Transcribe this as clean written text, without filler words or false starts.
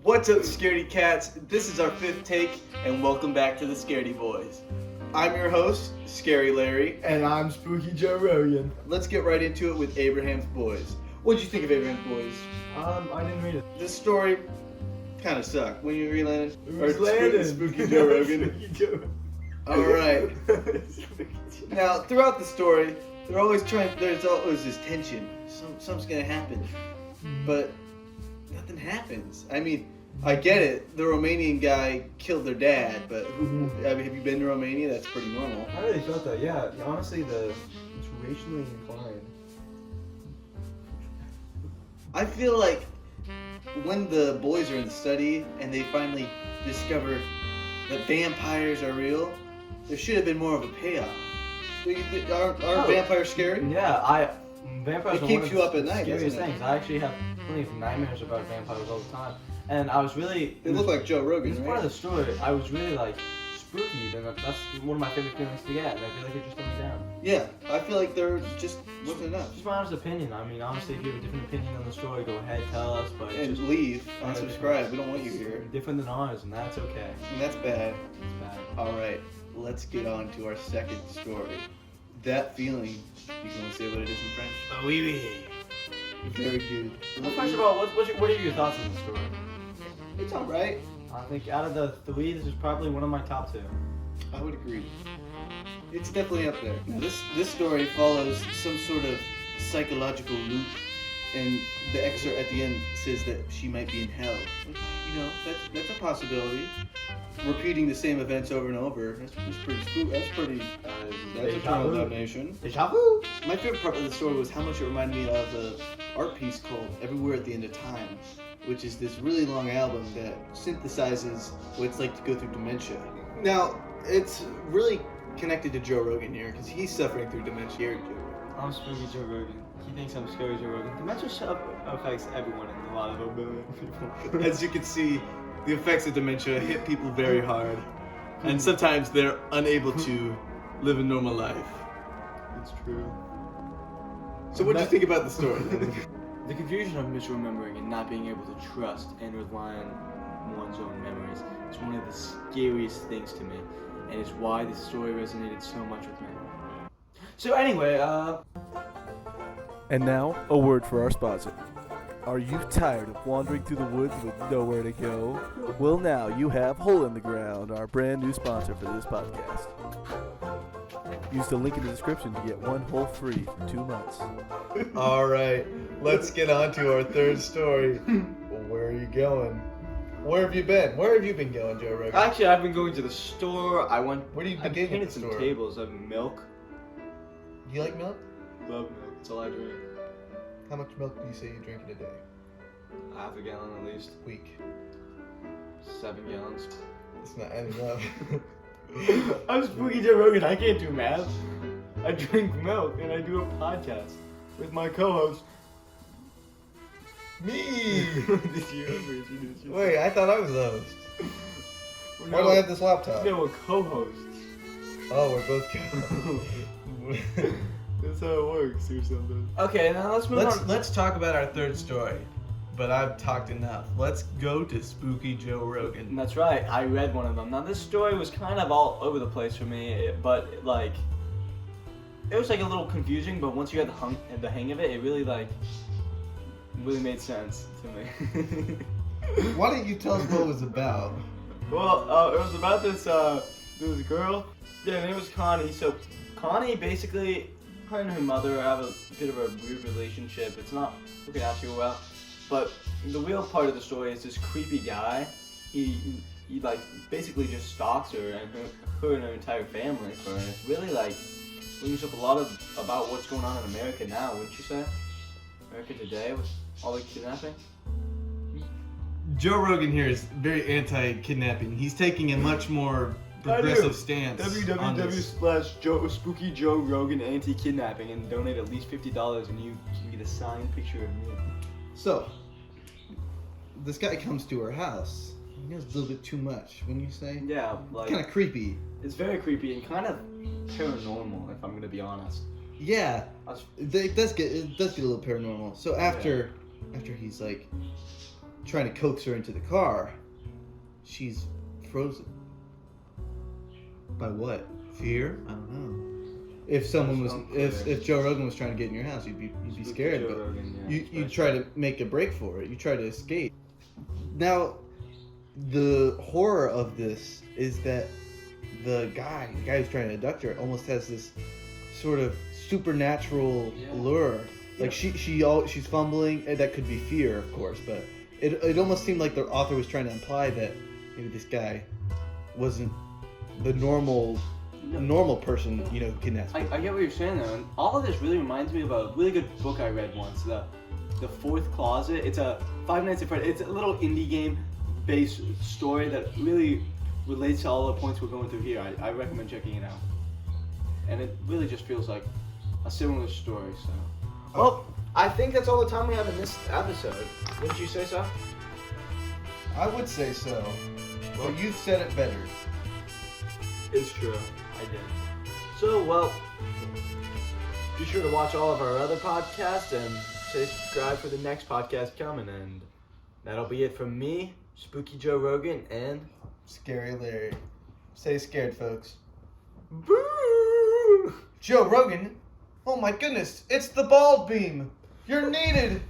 What's up, Scaredy Cats? This is our 5th take, and welcome back to the Scaredy Boys. I'm your host, Scary Larry. And I'm Spooky Joe Rogan. Let's get right into it with Abraham's Boys. What did you think of Abraham's Boys? I didn't read it. This story kind of sucked. When you read Landon. Spooky Joe Rogan. Alright. Now, throughout the story, there's always this tension. Something's gonna happen. But nothing happens. I mean, I get it. The Romanian guy killed their dad, but have you been to Romania? That's pretty normal. I really felt that, yeah. Honestly, it's racially inclined. I feel like when the boys are in the study and they finally discover that vampires are real, there should have been more of a payoff. Aren't vampires scary? Yeah, vampires It are keeps one of you the up at night, scariest doesn't it? things. I actually have plenty of nightmares about vampires all the time. And I was really... They look like Joe Rogan, This right? part of the story, I was really, spooky. And that's one of my favorite feelings to get. And I feel like it just let me down. Yeah, I feel like there just wasn't enough. Just my honest opinion. I mean, honestly, if you have a different opinion on the story, go ahead, tell us. But And just leave, unsubscribe. We don't want you here. different than ours, and that's okay. And that's bad. It's bad. Alright, let's get on to our second story. That feeling, you can only say what it is in French. Oh, oui, oui. Very good. Well, first of all, what are your thoughts on the story? It's alright. I think out of the three, this is probably one of my top two. I would agree. It's definitely up there. Now, this story follows some sort of psychological loop, and the excerpt at the end says that she might be in hell. Which, that's a possibility. Repeating the same events over and over, that's pretty spooky. That's eternal damnation. Deja vu. My favorite part of the story was how much it reminded me of the art piece called Everywhere at the End of Time, which is this really long album that synthesizes what it's like to go through dementia. Now, it's really connected to Joe Rogan here, because he's suffering through dementia. I'm Spooky Joe Rogan. He thinks I'm Scary Joe Rogan. Dementia affects everyone in a lot of people. As you can see, the effects of dementia hit people very hard, and sometimes they're unable to live a normal life. It's true. So what do you think about the story? The confusion of misremembering and not being able to trust and rely on one's own memories is one of the scariest things to me, and it's why this story resonated so much with me. So anyway, And now, a word for our sponsor. Are you tired of wandering through the woods with nowhere to go? Well, now you have Hole in the Ground, our brand new sponsor for this podcast. Use the link in the description to get one hole free for 2 months. Alright, let's get on to our third story. Where are you going? Where have you been? Where have you been going, Joe Rogan? actually, I've been going to the store. What do you I been getting at painted the some store? tables. I have milk. Do you like milk? Love milk. That's all I drink. How much milk do you say you drink in a day? Half a gallon at least. Week. 7 gallons. It's not adding up. I'm Spooky Joe Rogan. I can't do math. I drink milk and I do a podcast with my co-host. Me! Did you ever introduce yourself? Wait, I thought I was the host. We're Why do I have this laptop? No, a co-host. Oh, we're both co-hosts. That's how it works or something. Okay, now let's move on. Let's talk about our third story. But I've talked enough. Let's go to Spooky Joe Rogan. That's right. I read one of them. Now this story was kind of all over the place for me, but it was a little confusing. But once you had the hang of it, it really made sense to me. Why don't you tell us what it was about? Well, it was about this girl. Yeah, her name was Connie. So Connie basically, her and her mother have a bit of a weird relationship. It's not working out too well. But the real part of the story is this creepy guy. He basically just stalks her and her entire family for her. And it's really brings up a lot about what's going on in America now, wouldn't you say? America today with all the kidnapping. Joe Rogan here is very anti-kidnapping. He's taking a much more progressive stance on this. Spooky Joe Rogan anti-kidnapping and donate at least $50 and you can get a signed picture of me. So, this guy comes to her house. He knows a little bit too much, wouldn't you say? Yeah, kind of creepy. It's very creepy and kind of paranormal, if I'm gonna be honest. Yeah, it does get a little paranormal. So after he's trying to coax her into the car, she's frozen. By what? Fear? I don't know. If someone was, if Joe Rogan was trying to get in your house, you'd be scared. But you try to make a break for it. You try to escape. Now, the horror of this is that the guy who's trying to abduct her, almost has this sort of supernatural lure. Like she's fumbling. And that could be fear, of course, but it almost seemed like the author was trying to imply that maybe this guy wasn't the normal person, you know, who kidnaps people. I get what you're saying though, and all of this really reminds me of a really good book I read once, The Fourth Closet. It's a Five Nights at Freddy's. It's a little indie game based story that really relates to all the points we're going through here. I recommend checking it out. And it really just feels like a similar story, so. Well, I think that's all the time we have in this episode. Wouldn't you say so? I would say so. Well, you've said it better. It's true. I did. So, well, be sure to watch all of our other podcasts and subscribe for the next podcast coming. And that'll be it from me, Spooky Joe Rogan, and Scary Larry. Stay scared, folks. Boo! Joe Rogan? Oh my goodness, it's the bald beam. You're needed.